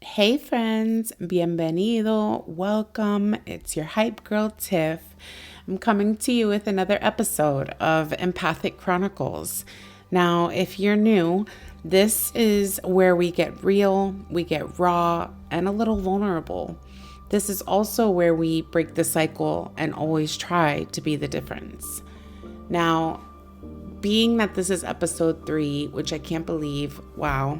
Hey friends, bienvenido, welcome. It's your hype girl Tiff. I'm coming to you with another episode of Empathic Chronicles. Now, if you're new, this is where we get real, we get raw, and a little vulnerable. This is also where we break the cycle and always try to be the difference. Now, being that this is episode 3, which I can't believe, wow,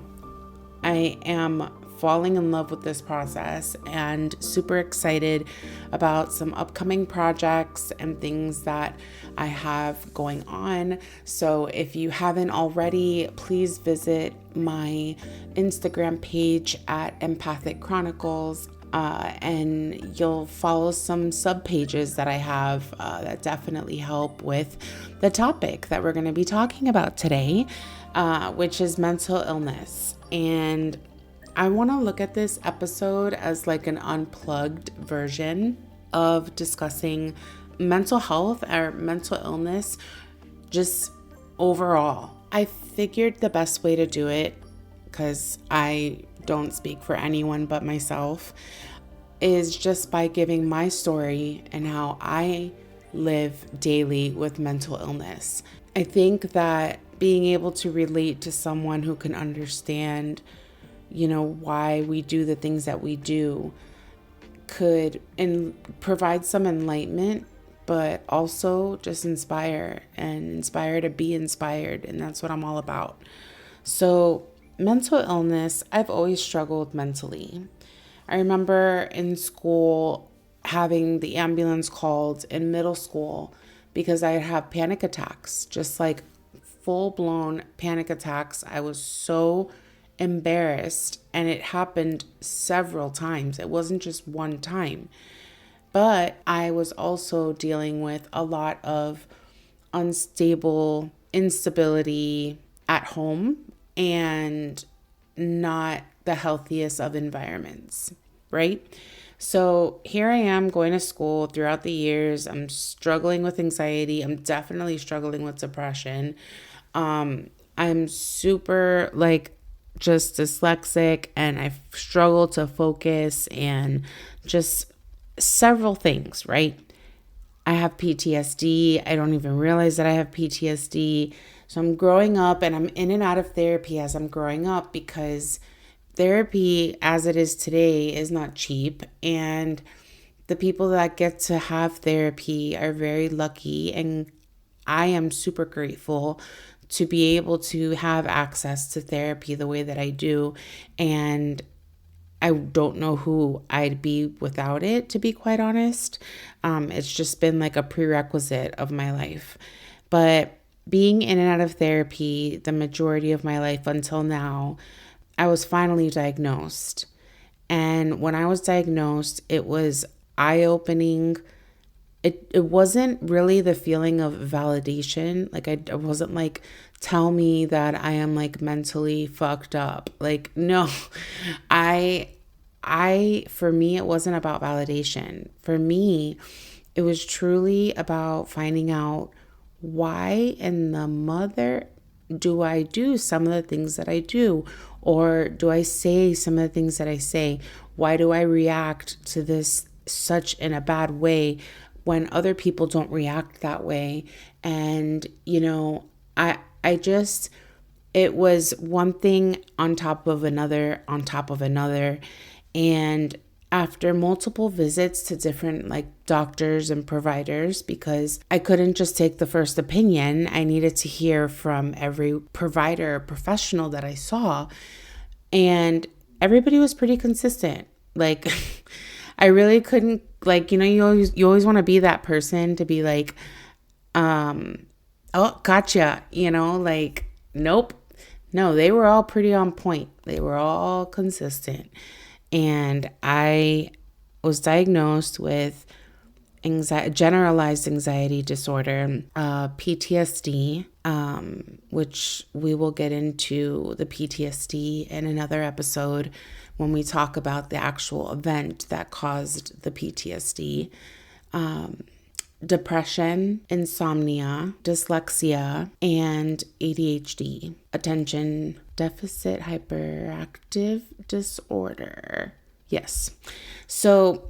I am falling in love with this process and super excited about some upcoming projects and things that I have going on. So if you haven't already, please visit my Instagram page at Empathic Chronicles. And you'll follow some sub pages that I have that definitely help with the topic that we're going to be talking about today, which is mental illness. And I want to look at this episode as like an unplugged version of discussing mental health or mental illness just overall. I figured the best way to do it, because I don't speak for anyone but myself, is just by giving my story and how I live daily with mental illness. I think that being able to relate to someone who can understand, why we do the things that we do could provide some enlightenment, but also just inspire to be inspired. And that's what I'm all about. So mental illness, I've always struggled mentally. I remember in school having the ambulance called in middle school because I'd have panic attacks, just like full-blown panic attacks. I was so embarrassed, and it happened several times. It wasn't just one time. But I was also dealing with a lot of unstable instability at home and not the healthiest of environments, right? So here I am going to school throughout the years. I'm struggling with anxiety. I'm definitely struggling with depression. I'm super just dyslexic, and I struggle to focus and just several things, right? I have PTSD. I don't even realize that I have PTSD. So I'm growing up, and I'm in and out of therapy as I'm growing up, because therapy as it is today is not cheap. And the people that get to have therapy are very lucky. And I am super grateful to be able to have access to therapy the way that I do. And I don't know who I'd be without it, to be quite honest. It's just been like a prerequisite of my life. But being in and out of therapy the majority of my life until now, I was finally diagnosed. And when I was diagnosed, it was eye-opening. It wasn't really the feeling of validation. I wasn't like, tell me that I am like mentally fucked up. No, for me, it wasn't about validation. For me, it was truly about finding out why in the mother do I do some of the things that I do, or do I say some of the things that I say? Why do I react to this such in a bad way when other people don't react that way? And, it was one thing on top of another, on top of another. And after multiple visits to different doctors and providers, because I couldn't just take the first opinion, I needed to hear from every provider or professional that I saw. And everybody was pretty consistent. I really couldn't, you always want to be that person to be like, oh, gotcha, nope. No, they were all pretty on point. They were all consistent. And I was diagnosed with generalized anxiety disorder, PTSD, which we will get into the PTSD in another episode when we talk about the actual event that caused the PTSD. depression, insomnia, dyslexia, and ADHD, attention deficit hyperactive disorder. Yes. So,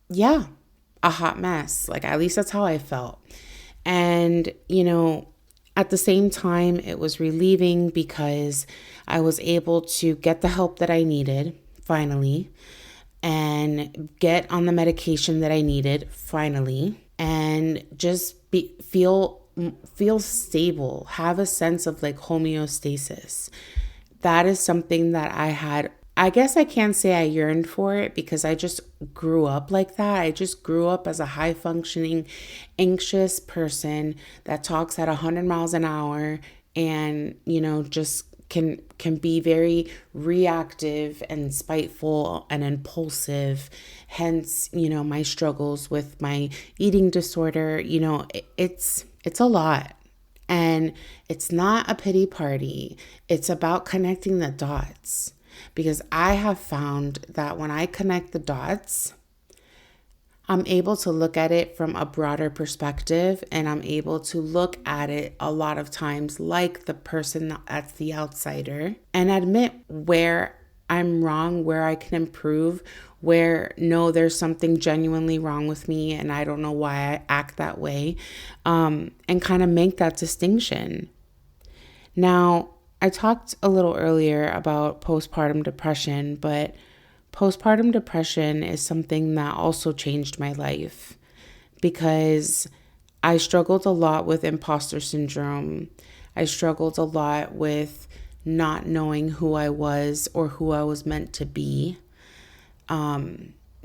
yeah, a hot mess. Like, at least that's how I felt. And, at the same time, it was relieving because I was able to get the help that I needed, finally, and get on the medication that I needed, finally, and just feel stable, have a sense of like homeostasis. That is something that I guess I can't say I yearned for it because I just grew up like that. I just grew up as a high functioning, anxious person that talks at 100 miles an hour and, just can be very reactive and spiteful and impulsive. Hence, my struggles with my eating disorder. It's a lot. And it's not a pity party. It's about connecting the dots. Because I have found that when I connect the dots, I'm able to look at it from a broader perspective, and I'm able to look at it a lot of times like the person that's the outsider and admit where I'm wrong, where I can improve, where no, there's something genuinely wrong with me and I don't know why I act that way, and kind of make that distinction. Now, I talked a little earlier about postpartum depression, but postpartum depression is something that also changed my life because I struggled a lot with imposter syndrome. I struggled a lot with not knowing who I was or who I was meant to be.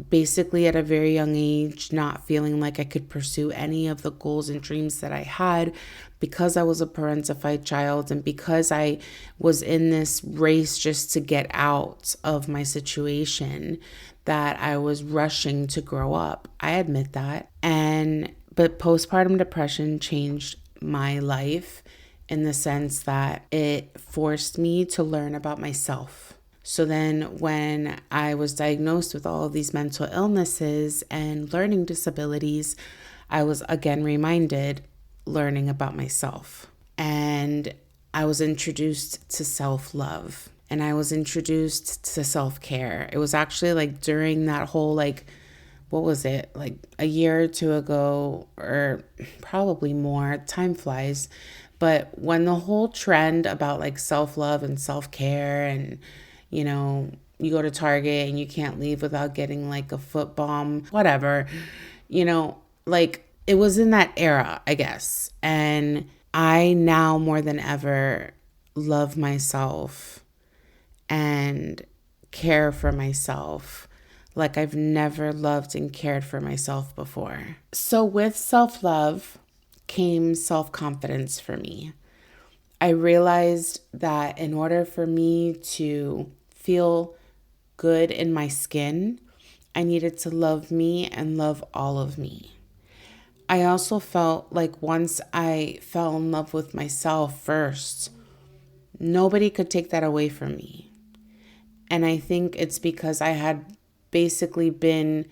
Basically, at a very young age, not feeling like I could pursue any of the goals and dreams that I had because I was a parentified child and because I was in this race just to get out of my situation that I was rushing to grow up. I admit that. But postpartum depression changed my life in the sense that it forced me to learn about myself. So then when I was diagnosed with all of these mental illnesses and learning disabilities, I was again reminded learning about myself. And I was introduced to self-love and I was introduced to self-care. It was actually like during that whole what was it? Like a year or two ago, or probably more, time flies. But when the whole trend about like self-love and self-care and you go to Target and you can't leave without getting like a foot balm, whatever, it was in that era, I guess. And I now more than ever love myself and care for myself like I've never loved and cared for myself before. So with self-love came self-confidence for me. I realized that in order for me to feel good in my skin, I needed to love me and love all of me. I also felt like once I fell in love with myself first, nobody could take that away from me. And I think it's because I had basically been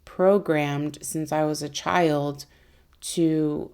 programmed since I was a child to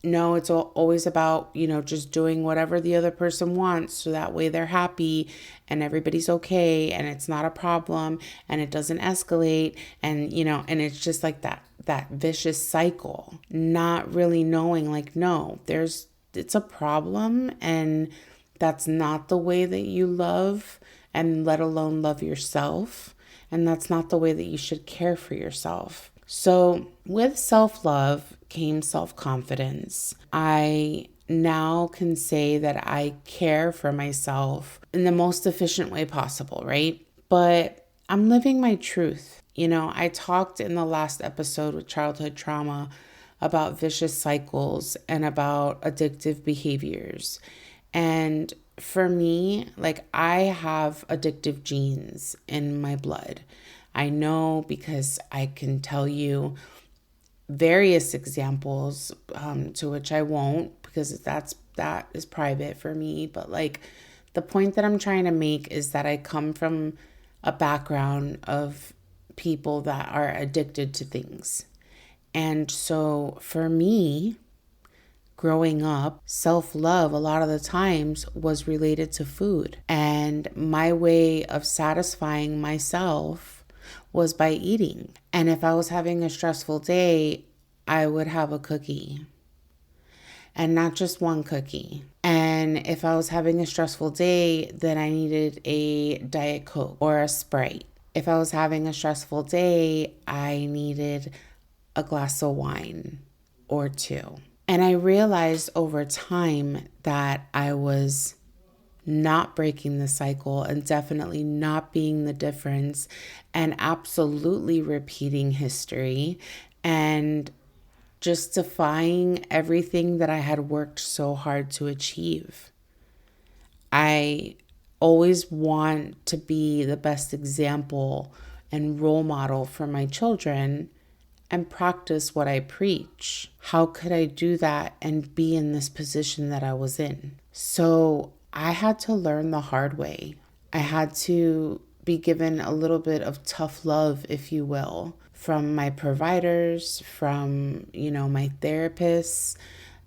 no, it's always about, just doing whatever the other person wants so that way they're happy and everybody's okay and it's not a problem and it doesn't escalate and, and it's just like that vicious cycle, not really knowing no, it's a problem and that's not the way that you love and let alone love yourself. And that's not the way that you should care for yourself. So with self-love came self-confidence. I now can say that I care for myself in the most efficient way possible, right? But I'm living my truth. I talked in the last episode with childhood trauma about vicious cycles and about addictive behaviors. And for me, I have addictive genes in my blood. I know because I can tell you various examples, to which I won't because that is private for me. But the point that I'm trying to make is that I come from a background of people that are addicted to things. And so for me, growing up, self-love a lot of the times was related to food. And my way of satisfying myself was by eating. And if I was having a stressful day, I would have a cookie, and not just one cookie. And if I was having a stressful day, then I needed a Diet Coke or a Sprite. If I was having a stressful day, I needed a glass of wine or two. And I realized over time that I was not breaking the cycle and definitely not being the difference and absolutely repeating history and just defying everything that I had worked so hard to achieve. I always want to be the best example and role model for my children and practice what I preach. How could I do that and be in this position that I was in? So I had to learn the hard way. I had to be given a little bit of tough love, if you will, from my providers, from, my therapists.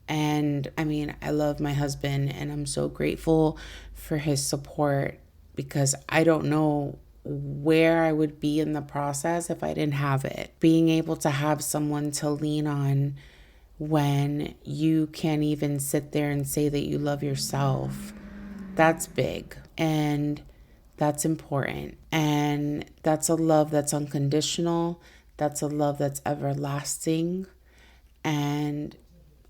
And I mean, I love my husband and I'm so grateful for his support, because I don't know where I would be in the process if I didn't have it. Being able to have someone to lean on when you can't even sit there and say that you love yourself, that's big. And that's important. And that's a love that's unconditional. That's a love that's everlasting. And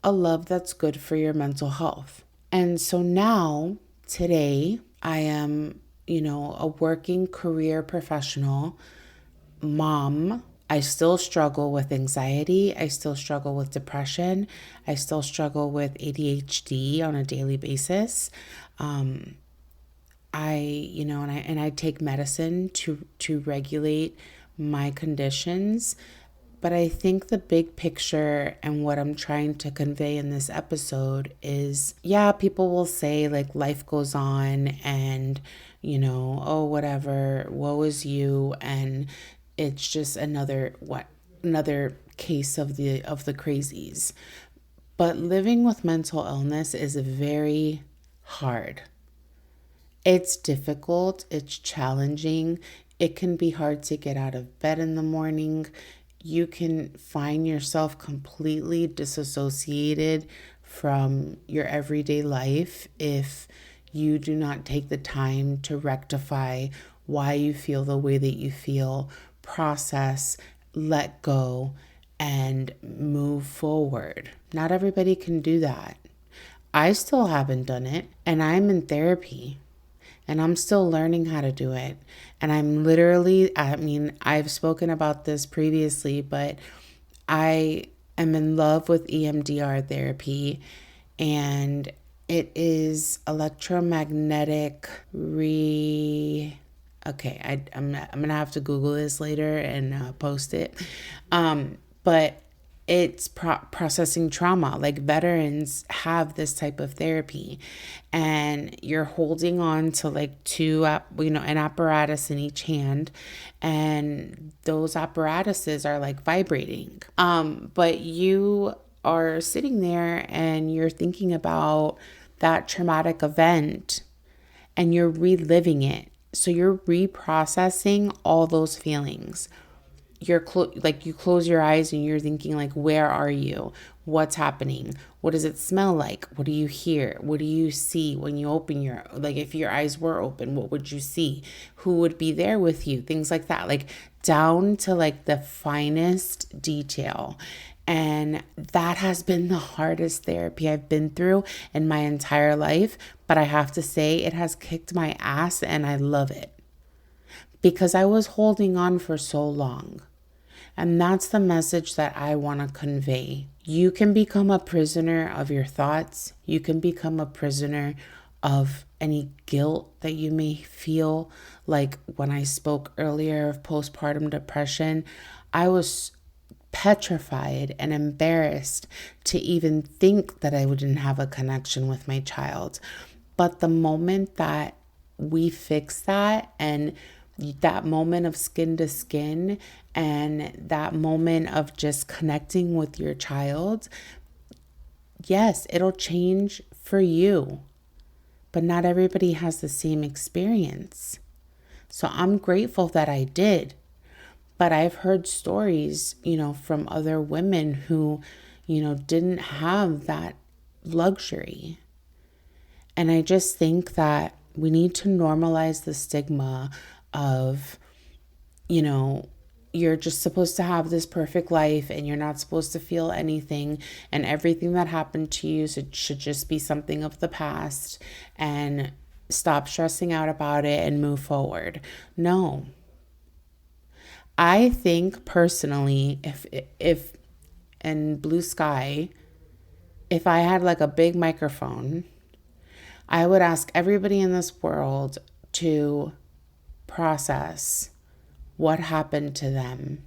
a love that's good for your mental health. And so now, today, I am, a working career professional, mom. I still struggle with anxiety. I still struggle with depression. I still struggle with ADHD on a daily basis. I take medicine to regulate my conditions. But I think the big picture and what I'm trying to convey in this episode is, yeah, people will say like life goes on and, oh, whatever, woe is you. And it's just another case of the crazies. But living with mental illness is very hard. It's difficult, it's challenging. It can be hard to get out of bed in the morning. You can find yourself completely disassociated from your everyday life if you do not take the time to rectify why you feel the way that you feel, process, let go, and move forward. Not everybody can do that. I still haven't done it, and I'm in therapy. And I'm still learning how to do it. And I've spoken about this previously, but I am in love with EMDR therapy. And it is electromagnetic I'm going to have to Google this later and post it. But it's processing trauma. Like veterans have this type of therapy, and you're holding on to like an apparatus in each hand, and those apparatuses are like vibrating. But you are sitting there and you're thinking about that traumatic event and you're reliving it. So you're reprocessing all those feelings. You close your eyes and you're thinking like, where are you? What's happening? What does it smell like? What do you hear? What do you see when you open if your eyes were open, what would you see? Who would be there with you? Things like that, like down to like the finest detail. And that has been the hardest therapy I've been through in my entire life. But I have to say it has kicked my ass and I love it. Because I was holding on for so long. And that's the message that I want to convey. You can become a prisoner of your thoughts. You can become a prisoner of any guilt that you may feel. Like when I spoke earlier of postpartum depression, I was petrified and embarrassed to even think that I wouldn't have a connection with my child. But the moment that we fix that and that moment of skin to skin and that moment of just connecting with your child, yes, it'll change for you, but not everybody has the same experience. So I'm grateful that I did. But I've heard stories, from other women who, didn't have that luxury. And I just think that we need to normalize the stigma of, you're just supposed to have this perfect life and you're not supposed to feel anything, and everything that happened to you should just be something of the past, and stop stressing out about it and move forward. No. I think personally, if in blue sky, if I had like a big microphone, I would ask everybody in this world to process what happened to them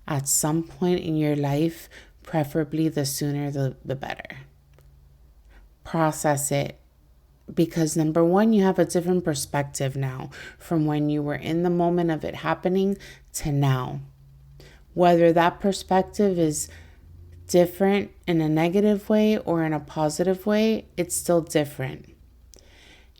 at some point in your life, preferably the sooner the better. Process it, because number one, you have a different perspective now from when you were in the moment of it happening to now. Whether that perspective is different in a negative way or in a positive way, it's still different.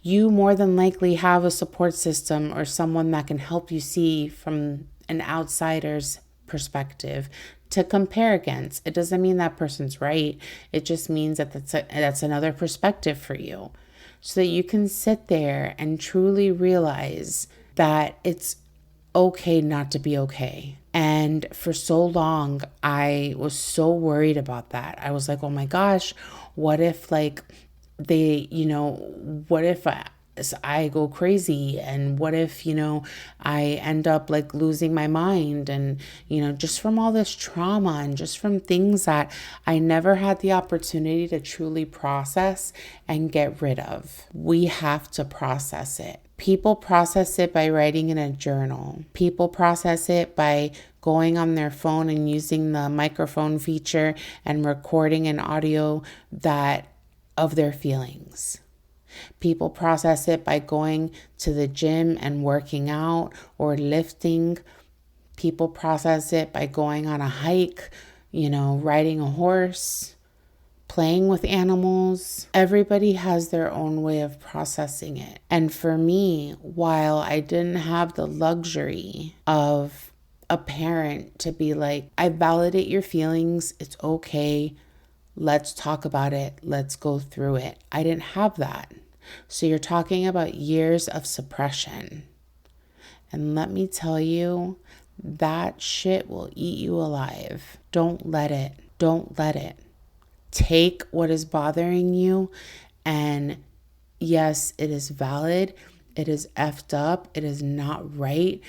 You more than likely have a support system or someone that can help you see from an outsider's perspective to compare against. It doesn't mean that person's right. It just means that that's another perspective for you, so that you can sit there and truly realize that it's okay not to be okay. And for so long, I was so worried about that. I was like, oh my gosh, what if what if I go crazy, and what if, I end up like losing my mind, and, just from all this trauma and just from things that I never had the opportunity to truly process and get rid of. We have to process it. People process it by writing in a journal. People process it by going on their phone and using the microphone feature and recording an audio of their feelings. People process it by going to the gym and working out or lifting. People process it by going on a hike, riding a horse, playing with animals. Everybody has their own way of processing it. And for me, while I didn't have the luxury of a parent to be like, I validate your feelings, it's okay, let's talk about it, let's go through it, I didn't have that. So you're talking about years of suppression. And let me tell you, that shit will eat you alive. Don't let it. Don't let it. Take what is bothering you, and yes, it is valid. It is effed up. It is not right.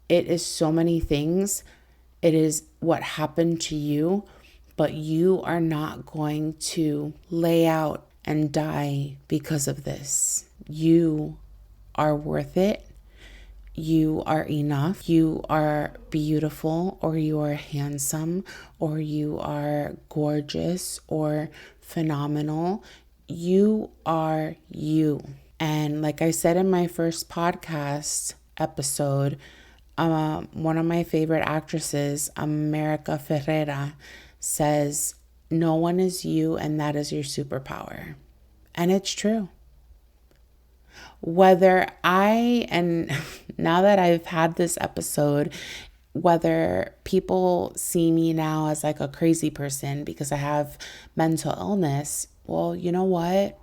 It is so many things. It is what happened to you, but you are not going to lay out and die because of this. You are worth it. You are enough. You are beautiful, or you are handsome, or you are gorgeous or phenomenal. You are you. And like I said in my first podcast episode, one of my favorite actresses, America Ferrera, says, no one is you, and that is your superpower. And it's true. And now that I've had this episode, whether people see me now as like a crazy person because I have mental illness, well, you know what?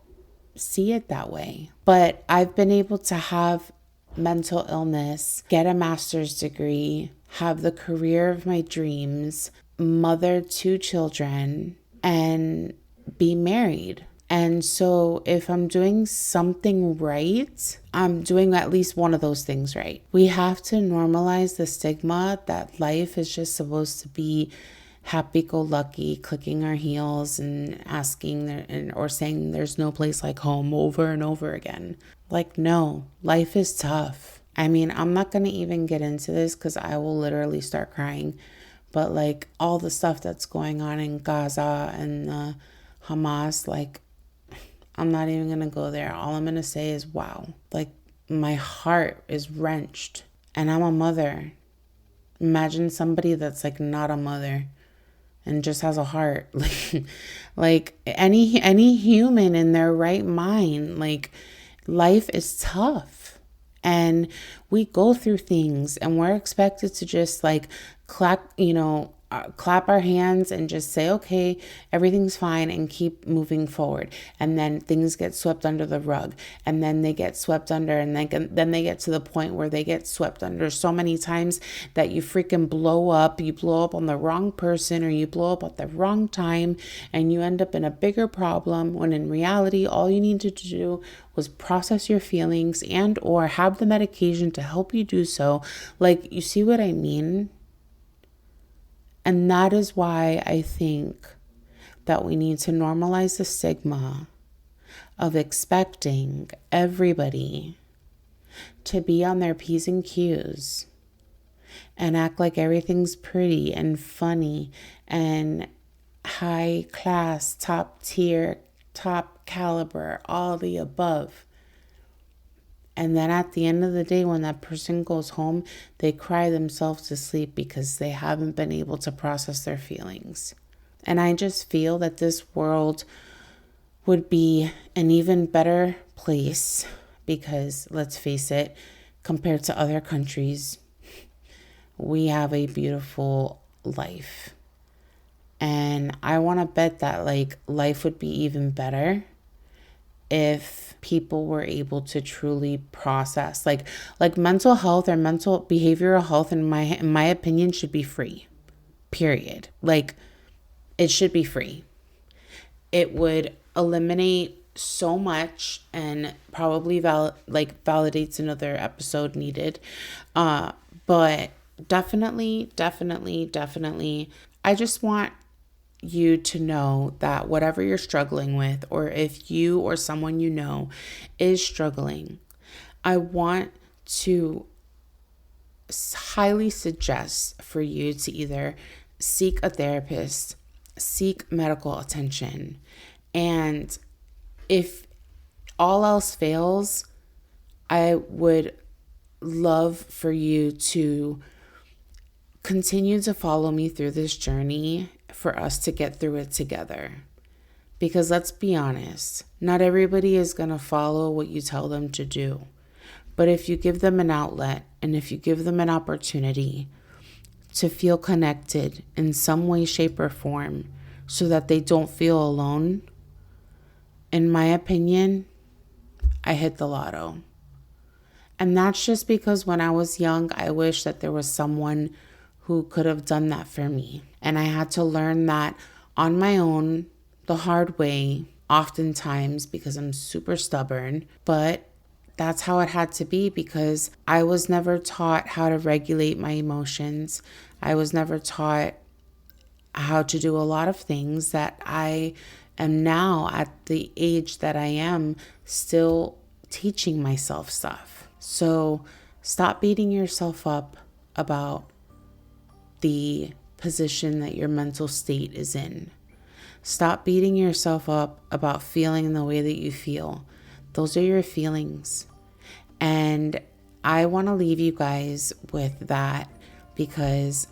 See it that way. But I've been able to have mental illness, get a master's degree, have the career of my dreams, mother 2 children, and be married. And so if I'm doing something right, I'm doing at least one of those things right. We have to normalize the stigma that life is just supposed to be happy-go-lucky, clicking our heels and or saying there's no place like home over and over again. Like, no, life is tough. I mean, I'm not going to even get into this because I will literally start crying. But like all the stuff that's going on in Gaza and Hamas, like, I'm not even going to go there. All I'm going to say is, wow, like my heart is wrenched. And I'm a mother. Imagine somebody that's like not a mother and just has a heart. Like any human in their right mind, like life is tough. And we go through things and we're expected to just like clap our hands and just say, okay, everything's fine and keep moving forward. And then things get swept under the rug, and then they get swept under, and then they get to the point where they get swept under so many times that you freaking blow up. You blow up on the wrong person, or you blow up at the wrong time, and you end up in a bigger problem, when in reality, all you needed to do was process your feelings and or have the medication to help you do so. Like, you see what I mean? And that is why I think that we need to normalize the stigma of expecting everybody to be on their P's and Q's and act like everything's pretty and funny and high class, top tier, top caliber, all the above. And then at the end of the day, when that person goes home, they cry themselves to sleep because they haven't been able to process their feelings. And I just feel that this world would be an even better place because, let's face it, compared to other countries, we have a beautiful life. And I want to bet that like life would be even better if people were able to truly process like mental health or mental behavioral health, in my opinion, should be free. Period. Like, it should be free. It would eliminate so much, and probably validates another episode needed. But definitely, I just want you to know that whatever you're struggling with, or if you or someone you know is struggling, I want to highly suggest for you to either seek a therapist, seek medical attention, and if all else fails, I would love for you to continue to follow me through this journey for us to get through it together. Because let's be honest, not everybody is going to follow what you tell them to do. But if you give them an outlet, and if you give them an opportunity to feel connected in some way, shape, or form so that they don't feel alone, in my opinion, I hit the lotto. And that's just because when I was young, I wish that there was someone who could have done that for me. And I had to learn that on my own, the hard way, oftentimes, because I'm super stubborn. But that's how it had to be, because I was never taught how to regulate my emotions. I was never taught how to do a lot of things that I am now, at the age that I am, still teaching myself stuff. So stop beating yourself up about the position that your mental state is in. Stop beating yourself up about feeling the way that you feel. Those are your feelings. And I want to leave you guys with that, because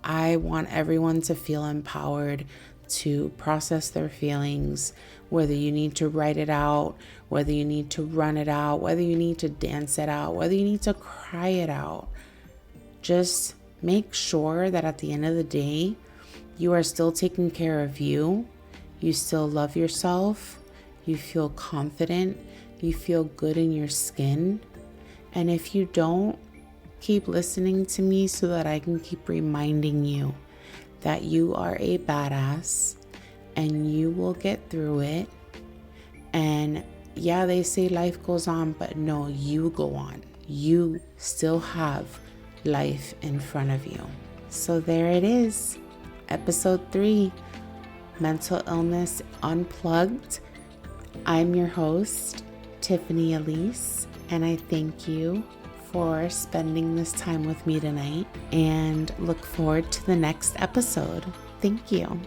I want everyone to feel empowered to process their feelings, whether you need to write it out, whether you need to run it out, whether you need to dance it out, whether you need to cry it out. Just make sure that at the end of the day, you are still taking care of you. You still love yourself. You feel confident. You feel good in your skin. And if you don't, keep listening to me so that I can keep reminding you that you are a badass and you will get through it. And yeah, they say life goes on, but no, you go on. You still have life in front of you. So there it is, episode 3, Mental Illness Unplugged. I'm your host, Tiffany Elise, and I thank you for spending this time with me tonight, and look forward to the next episode. Thank you.